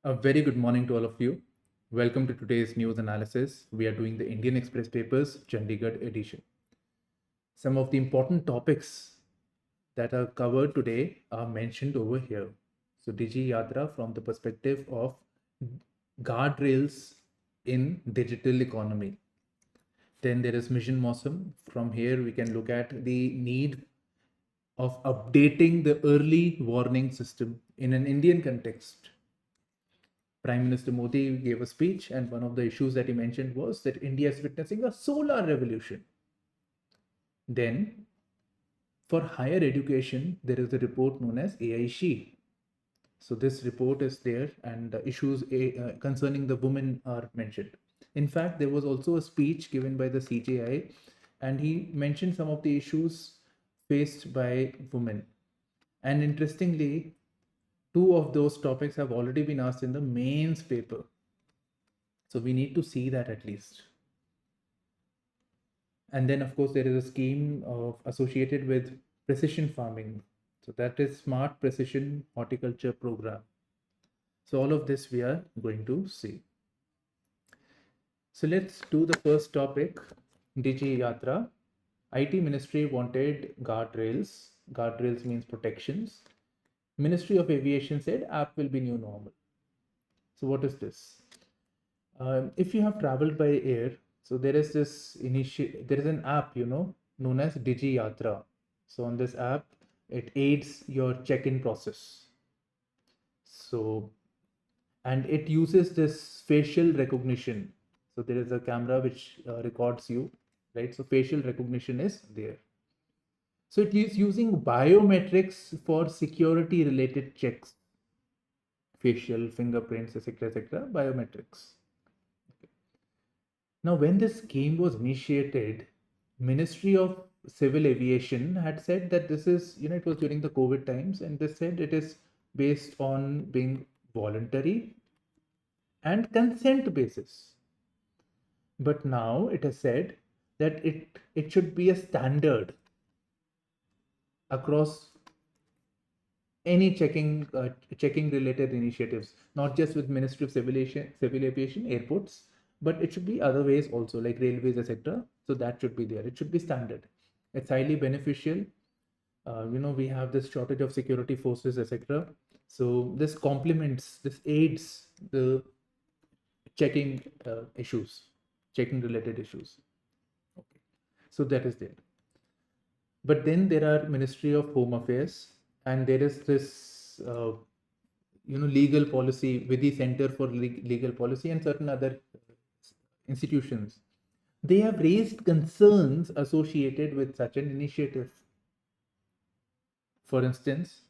A very good morning to all of you. Welcome to today's news analysis. We are doing the Indian Express papers, Chandigarh edition. Some of the important topics that are covered today are mentioned over here. So, Digi Yatra from the perspective of guardrails in digital economy. Then there is Mission Mosam. From here, we can look at the need of updating the early warning system in an Indian context. Prime Minister Modi gave a speech, and one of the issues that he mentioned was that India is witnessing a solar revolution. Then, for higher education, there is a report known as AI-SHE. So, this report is there, and issues concerning the women are mentioned. In fact, there was also a speech given by the CJI, and he mentioned some of the issues faced by women. And interestingly, two of those topics have already been asked in the mains paper. So we need to see that at least. And then, of course, there is a scheme associated with precision farming. So that is Smart Precision Horticulture Program. So all of this we are going to see. So let's do the first topic, Digi Yatra. IT Ministry wanted guardrails. Guardrails means protections. Ministry of Aviation said app will be new normal. So what is this? If you have traveled by air, so there is an app, known as Digi Yatra. So on this app, it aids your check-in process. So, and it uses this facial recognition. So there is a camera which records you, right? So facial recognition is there. So it is using biometrics for security related checks, facial, fingerprints, etc., biometrics. Now, when this scheme was initiated, Ministry of Civil Aviation had said that this is, it was during the COVID times, and they said it is based on being voluntary and consent basis. But now it has said that it should be a standard across any checking related initiatives, not just with Ministry of Civil Aviation, airports, but it should be other ways also, like railways, etc. So that should be there. It should be standard. It's highly beneficial. We have this shortage of security forces, etc. So this complements, this aids the checking issues, checking related issues. Okay, so that is there. But then there are Ministry of Home Affairs, and there is this legal policy with the Center for Legal Policy and certain other institutions. They have raised concerns associated with such an initiative. For instance,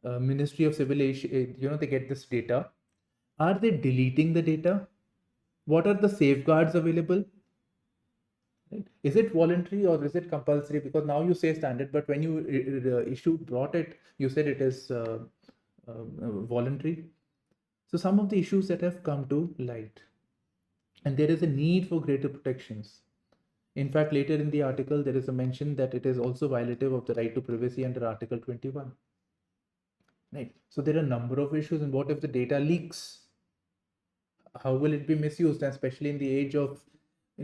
Ministry of Civil Aviation, they get this data. Are they deleting the data? What are the safeguards available? Right? Is it voluntary or is it compulsory? Because now you say standard, but when you brought it, you said it is voluntary. So some of the issues that have come to light, and there is a need for greater protections. In fact, later in the article, there is a mention that it is also violative of the right to privacy under Article 21. Right. So there are a number of issues, and what if the data leaks? How will it be misused, especially in the age of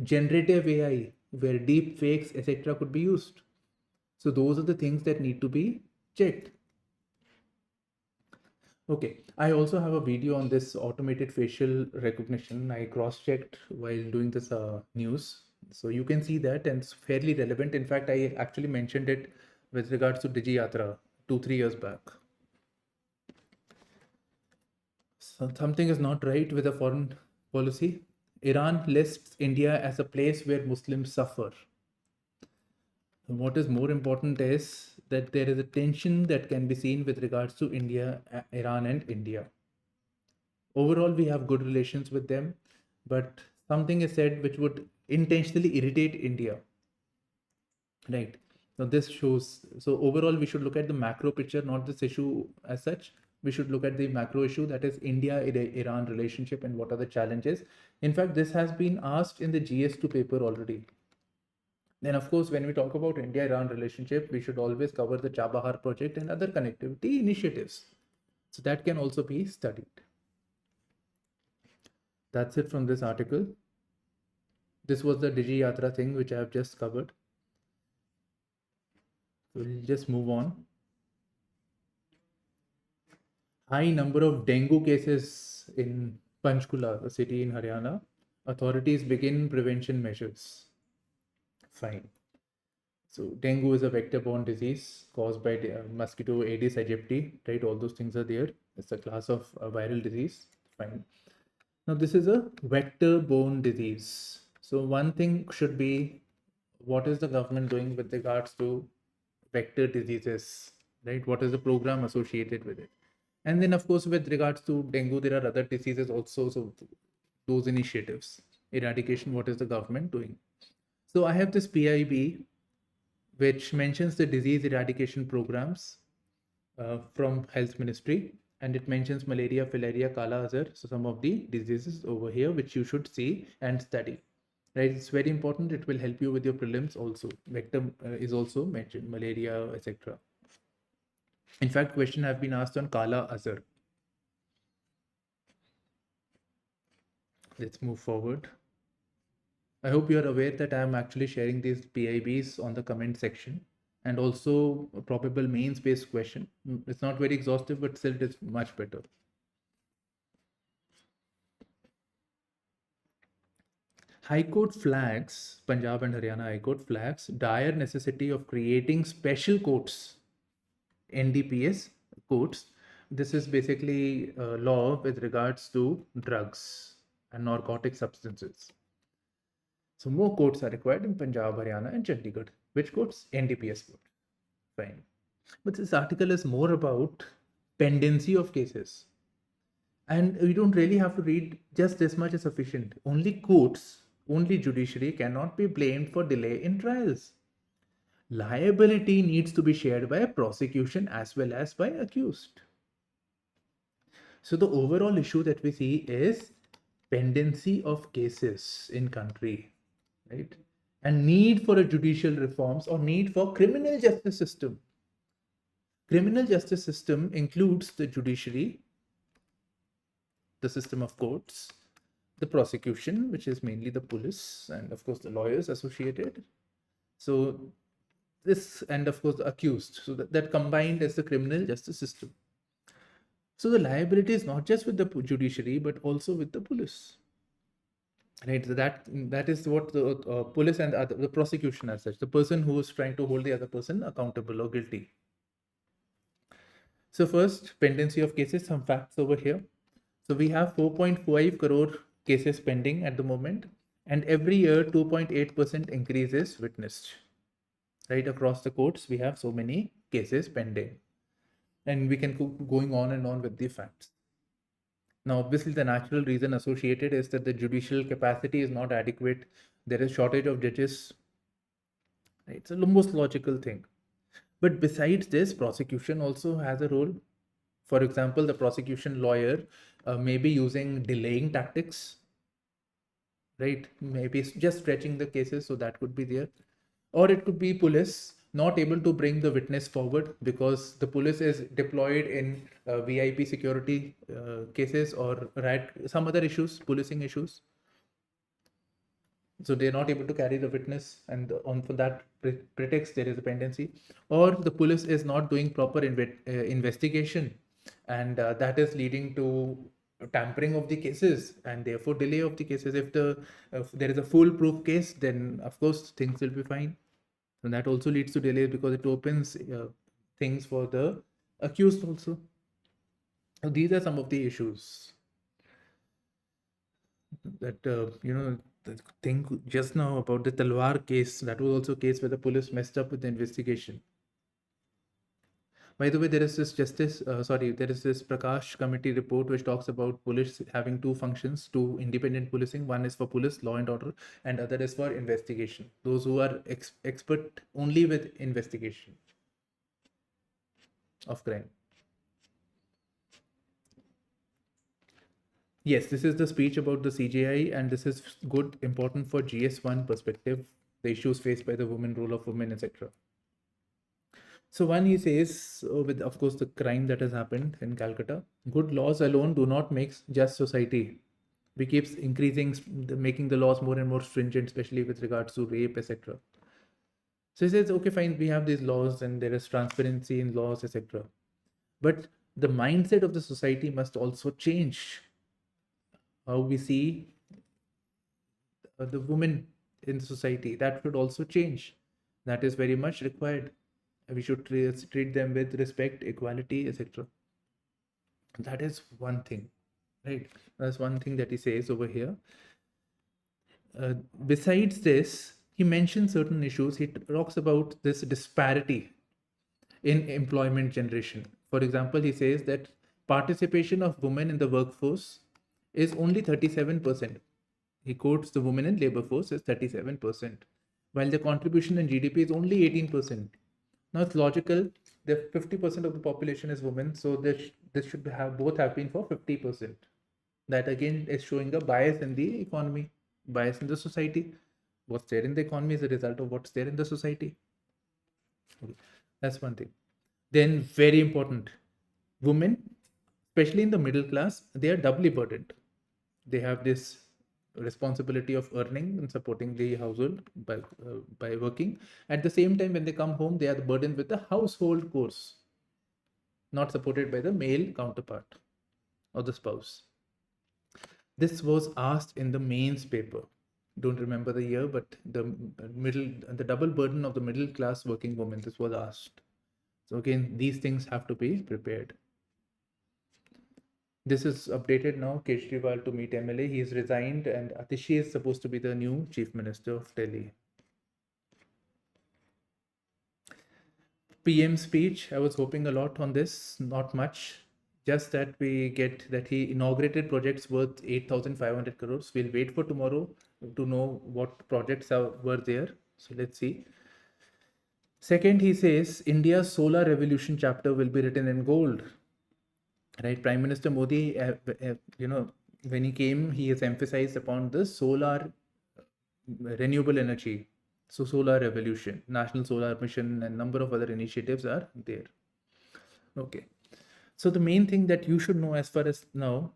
generative AI, where deep fakes, etc., could be used? So those are the things that need to be checked. Okay, I also have a video on this automated facial recognition. I cross-checked while doing this news. So you can see that, and it's fairly relevant. In fact, I actually mentioned it with regards to Digi Yatra 2-3 years back. So something is not right with a foreign policy. Iran lists India as a place where Muslims suffer. What is more important is that there is a tension that can be seen with regards to India, Iran, and India. Overall, we have good relations with them, but something is said which would intentionally irritate India. Right. So this shows. So overall, we should look at the macro picture, not this issue as such. We should look at the macro issue, that is India-Iran relationship and what are the challenges. In fact, this has been asked in the GS2 paper already. Then, of course, when we talk about India-Iran relationship, we should always cover the Chabahar project and other connectivity initiatives. So that can also be studied. That's it from this article. This was the Digi Yatra thing which I have just covered. We'll just move on. High number of dengue cases in Panchkula, a city in Haryana. Authorities begin prevention measures. Fine. So dengue is a vector-borne disease caused by the mosquito Aedes aegypti, right? All those things are there. It's a class of viral disease. Fine. Now this is a vector-borne disease. So one thing should be, what is the government doing with regards to vector diseases, right? What is the program associated with it? And then, of course, with regards to dengue, there are other diseases also. So those initiatives, eradication, what is the government doing? So I have this PIB, which mentions the disease eradication programs from Health Ministry, and it mentions malaria, filaria, Kala Azar. So some of the diseases over here, which you should see and study. Right, it's very important. It will help you with your prelims also. Vector is also mentioned, malaria, etc. In fact, question have been asked on Kala Azar. Let's move forward. I hope you are aware that I am actually sharing these PIBs on the comment section, and also a probable mains based question. It's not very exhaustive, but still it is much better. High Court flags, Punjab and Haryana High Court flags dire necessity of creating special courts, NDPS courts. This is basically a law with regards to drugs and narcotic substances. So more courts are required in Punjab, Haryana, and Chandigarh. Which courts? NDPS court. Fine. But this article is more about pendency of cases. And we don't really have to read just this much is sufficient. Only courts, only judiciary cannot be blamed for delay in trials. Liability needs to be shared by prosecution as well as by accused. So the overall issue that we see is pendency of cases in country, right? And need for a judicial reforms or need for criminal justice system. Criminal justice system includes the judiciary, the system of courts, the prosecution, which is mainly the police, and of course the lawyers associated. So this, and of course the accused. So that combined is the criminal justice system. So the liability is not just with the judiciary, but also with the police. Right, that is what the police and the prosecution as such, the person who is trying to hold the other person accountable or guilty. So first, pendency of cases, some facts over here. So we have 4.5 crore cases pending at the moment, and every year 2.8% increase is witnessed. Right, across the courts, we have so many cases pending, and we can go going on and on with the facts. Now, obviously, the natural reason associated is that the judicial capacity is not adequate. There is shortage of judges. Right? It's the most logical thing. But besides this, prosecution also has a role. For example, the prosecution lawyer may be using delaying tactics, right? Maybe just stretching the cases, so that could be there. Or it could be police not able to bring the witness forward because the police is deployed in VIP security cases or some other issues, policing issues. So they're not able to carry the witness, and on for that pretext there is a pendency. Or the police is not doing proper investigation, and that is leading to tampering of the cases and therefore delay of the cases. If there is a foolproof case, then of course things will be fine. And that also leads to delays because it opens things for the accused also. So these are some of the issues that think just now about the Talwar case. That was also a case where the police messed up with the investigation. By the way, there is this Prakash committee report which talks about police having two functions, two independent policing. One is for police, law and order, and other is for investigation. Those who are expert only with investigation of crime. Yes, this is the speech about the CJI, and this is good, important for GS1 perspective, the issues faced by the women, role of women, etc. So one, he says, with of course the crime that has happened in Calcutta, good laws alone do not make just society. We keeps increasing, making the laws more and more stringent, especially with regards to rape, etc. So he says, okay, fine, we have these laws and there is transparency in laws, etc. But the mindset of the society must also change. How we see the women in the society, that should also change. That is very much required. We should treat them with respect, equality, etc. That is one thing, right? That's one thing that he says over here. Uh, Besides this, he mentions certain issues. He talks about this disparity in employment generation. For example, he says that participation of women in the workforce is only 37%. He quotes the women in labor force as 37%, while the contribution in GDP is only 18%. Now it's logical. The 50% of the population is women, so this should have both have been for 50%. That again is showing a bias in the economy, bias in the society. What's there in the economy is a result of what's there in the society. Okay. That's one thing. Then, very important, women, especially in the middle class, they are doubly burdened. They have this responsibility of earning and supporting the household by working. At the same time, when they come home, they are burdened with the household chores, not supported by the male counterpart or the spouse. This was asked in the mains paper. Don't remember the year, but the double burden of the middle class working woman. This was asked. So again, these things have to be prepared. This is updated now. Kejriwal to meet MLA. He is resigned, and Atishi is supposed to be the new chief minister of Delhi. PM speech. I was hoping a lot on this. Not much. Just that we get that he inaugurated projects worth 8,500 crores. We'll wait for tomorrow to know what projects were there. So let's see. Second, he says India's solar revolution chapter will be written in gold. Right, Prime Minister Modi, when he came, he has emphasized upon the solar renewable energy. So solar revolution, national solar mission, and number of other initiatives are there. Okay. So the main thing that you should know as far as now,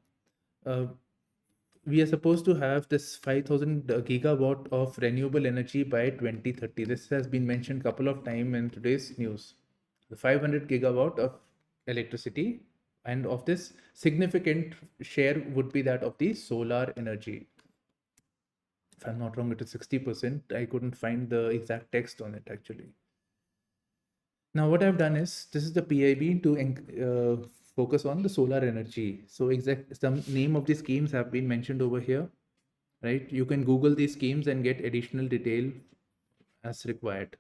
we are supposed to have this 5,000 gigawatt of renewable energy by 2030. This has been mentioned a couple of times in today's news. The 500 gigawatt of electricity, and of this significant share would be that of the solar energy. If I'm not wrong, it is 60%. I couldn't find the exact text on it actually. Now what I've done is, this is the PIB to focus on the solar energy. So some name of the schemes have been mentioned over here, right? You can Google these schemes and get additional detail as required.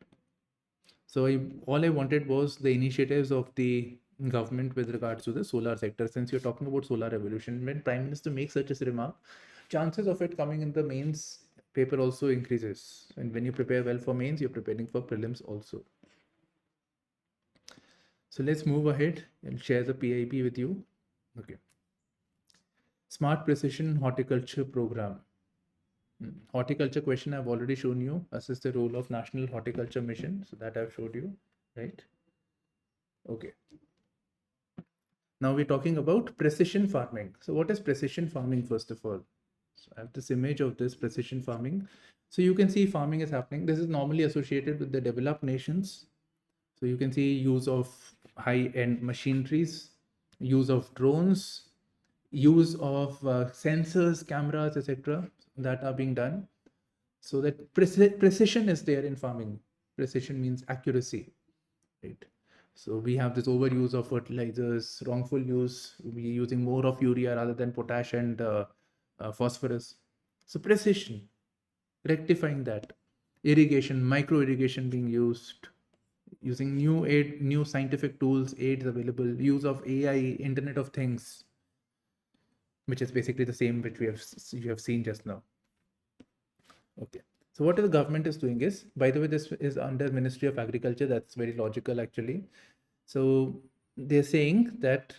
So all I wanted was the initiatives of the government with regards to the solar sector. Since you're talking about solar revolution, when Prime Minister makes such a remark, chances of it coming in the mains paper also increases. And when you prepare well for mains, you're preparing for prelims also. So let's move ahead and share the PIB with you. Okay. Smart Precision Horticulture Program. Horticulture question I've already shown you. Assess the role of National Horticulture Mission. So that I've showed you, right? Okay. Now we're talking about precision farming. So what is precision farming first of all? So I have this image of this precision farming. So you can see farming is happening. This is normally associated with the developed nations. So you can see use of high-end machineries, use of drones, use of sensors, cameras, etc. that are being done. So that precision is there in farming. Precision means accuracy, right? So we have this overuse of fertilizers, wrongful use. We're using more of urea rather than potash and phosphorus. So precision, rectifying that. Irrigation, micro irrigation being used, using new scientific tools, aids available, use of AI, Internet of Things, which is basically the same which you have seen just now. Okay. So what the government is doing is, by the way, this is under Ministry of Agriculture. That's very logical actually. So they're saying that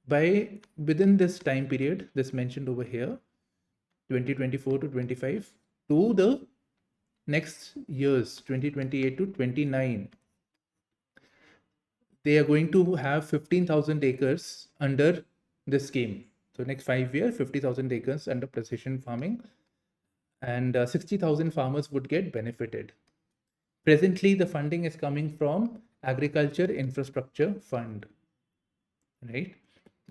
within this time period, this mentioned over here, 2024 to 25, to the next years, 2028 to 29, they are going to have 15,000 acres under this scheme. So next 5 years, 50,000 acres under precision farming, and 60,000 farmers would get benefited. Presently, the funding is coming from Agriculture Infrastructure Fund, right?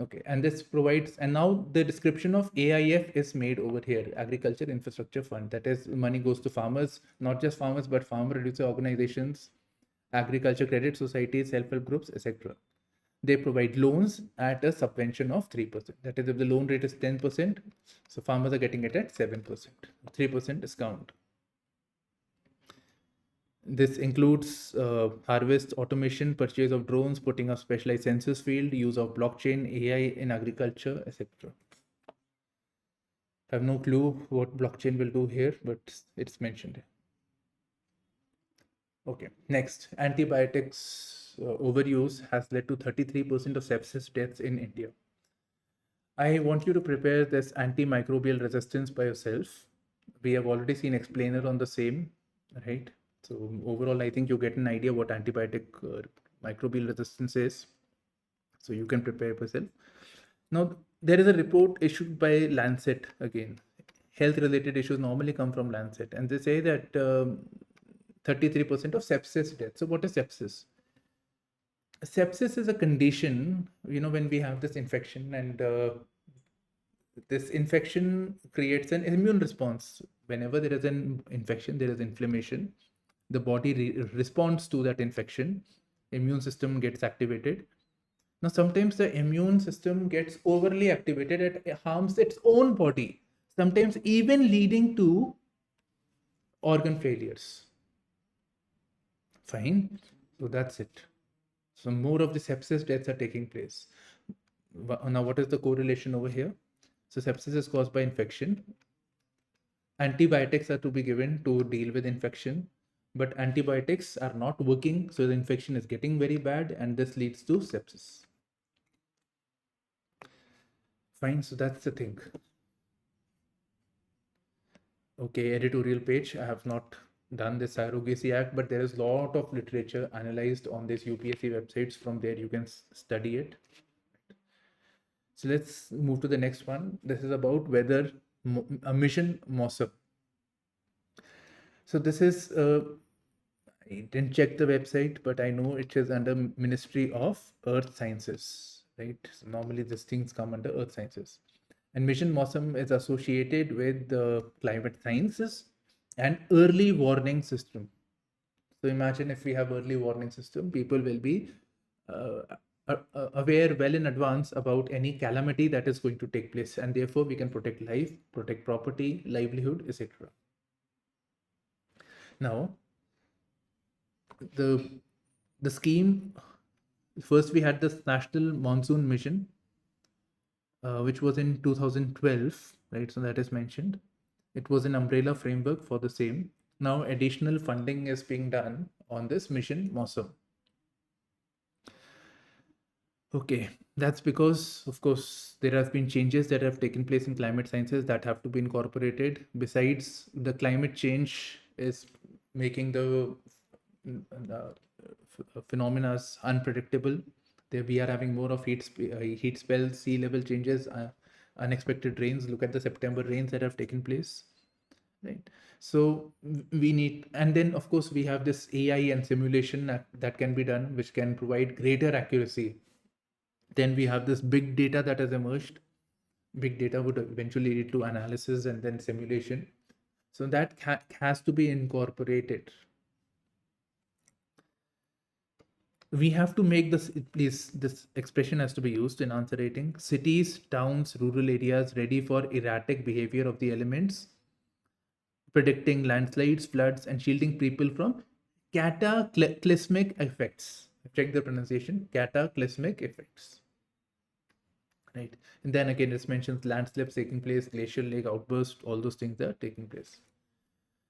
Okay, and this provides, and now the description of AIF is made over here, Agriculture Infrastructure Fund. That is, money goes to farmers, not just farmers, but farm producer organizations, agriculture credit societies, self-help groups, etc. They provide loans at a subvention of 3%. That is, if the loan rate is 10%, so farmers are getting it at 7%, 3% discount. This includes harvest automation, purchase of drones, putting up specialized sensors field, use of blockchain, AI in agriculture, etc. I have no clue what blockchain will do here, but it's mentioned. Okay, next, antibiotics overuse has led to 33% of sepsis deaths in India. I want you to prepare this antimicrobial resistance by yourself. We have already seen explainer on the same, right? So overall, I think you get an idea what antibiotic microbial resistance is. So you can prepare yourself. Now, there is a report issued by Lancet again. Health-related issues normally come from Lancet, and they say that 33% of sepsis deaths. So what is sepsis? Sepsis is a condition, when we have this infection, and this infection creates an immune response. Whenever there is an infection, there is inflammation. The body responds to that infection. Immune system gets activated. Now, sometimes the immune system gets overly activated. It harms its own body, sometimes even leading to organ failures. Fine. So that's it. So more of the sepsis deaths are taking place. Now, what is the correlation over here? So sepsis is caused by infection. Antibiotics are to be given to deal with infection, but antibiotics are not working, so the infection is getting very bad, and this leads to sepsis. Fine, so that's the thing. Okay, editorial page. I have not done this Surrogacy Act, but there is a lot of literature analyzed on this UPSC websites. From there, you can study it. So let's move to the next one. This is about whether a mission MOSM. So this is, I didn't check the website, but I know it is under Ministry of Earth Sciences, right? So normally these things come under Earth Sciences. And Mission MOSM is associated with the climate sciences and early warning system. So imagine if we have early warning system, people will be aware well in advance about any calamity that is going to take place, and therefore we can protect life, protect property, livelihood, etc. Now, the scheme, first we had this National Monsoon Mission, which was in 2012, right? So that is mentioned. It was an umbrella framework for the same. Now additional funding is being done on this Mission MOSM. Okay, that's because, of course, there have been changes that have taken place in climate sciences that have to be incorporated. Besides, the climate change is making the phenomena unpredictable. There we are having more of heat spells, sea level changes, unexpected rains. Look at the September rains that have taken place, right? So we need, and then of course we have this AI and simulation that can be done, which can provide greater accuracy. Then we have this big data that has emerged. Big data would eventually lead to analysis and then simulation. So that has to be incorporated. We have to make this, please, this expression has to be used in answer rating. Cities, towns, rural areas ready for erratic behavior of the elements, predicting landslides, floods, and shielding people from cataclysmic effects. Check the pronunciation, cataclysmic effects. Right. And then again, it mentions landslips taking place, glacial lake outburst, all those things are taking place.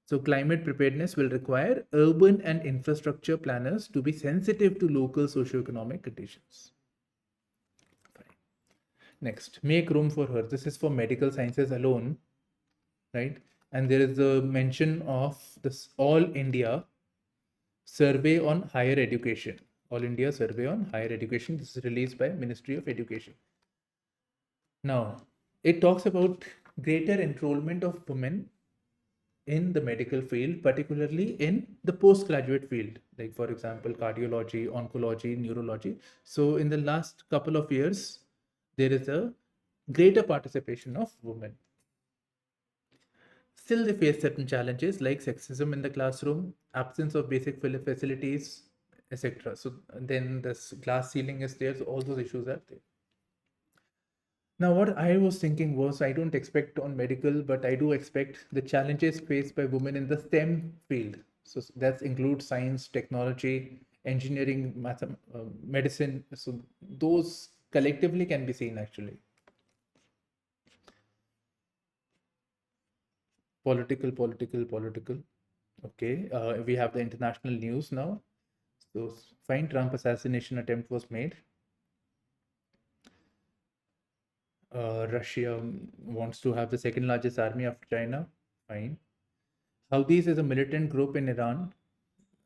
So climate preparedness will require urban and infrastructure planners to be sensitive to local socioeconomic conditions. Fine. Next, make room for her. This is for medical sciences alone, right? And there is a mention of this All India Survey on Higher Education. All India Survey on Higher Education. This is released by Ministry of Education. Now, it talks about greater enrollment of women in the medical field, particularly in the postgraduate field, like for example, cardiology, oncology, neurology. So, in the last couple of years, there is a greater participation of women. Still, they face certain challenges like sexism in the classroom, absence of basic facilities, etc. So, then this glass ceiling is there, so all those issues are there. Now, what I was thinking was I don't expect on medical, but I do expect the challenges faced by women in the STEM field. So that includes science, technology, engineering, medicine. So those collectively can be seen actually. Political. Okay, we have the international news now. So fine, Trump assassination attempt was made. Russia wants to have the second largest army after China. Fine. Houthis is a militant group in Iran.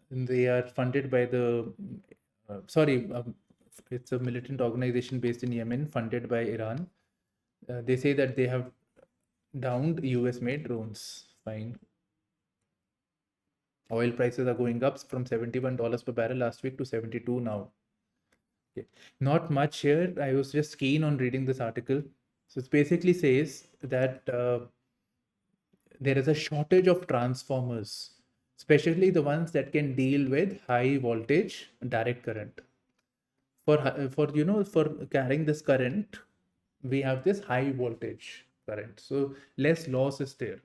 And they are funded by the, sorry, it's a militant organization based in Yemen, funded by Iran. They say that they have downed US made drones. Fine. Oil prices are going up from $71 per barrel last week to 72 now. Okay. Not much here. I was just keen on reading this article. So it basically says that there is a shortage of transformers, especially the ones that can deal with high voltage direct current. For carrying this current, we have this high voltage current. So less loss is there.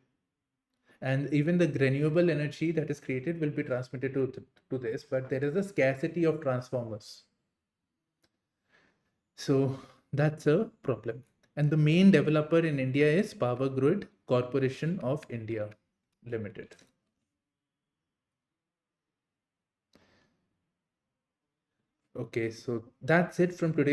And even the renewable energy that is created will be transmitted to this, but there is a scarcity of transformers. So that's a problem. And the main developer in India is Power Grid Corporation of India Limited. Okay, so that's it from today.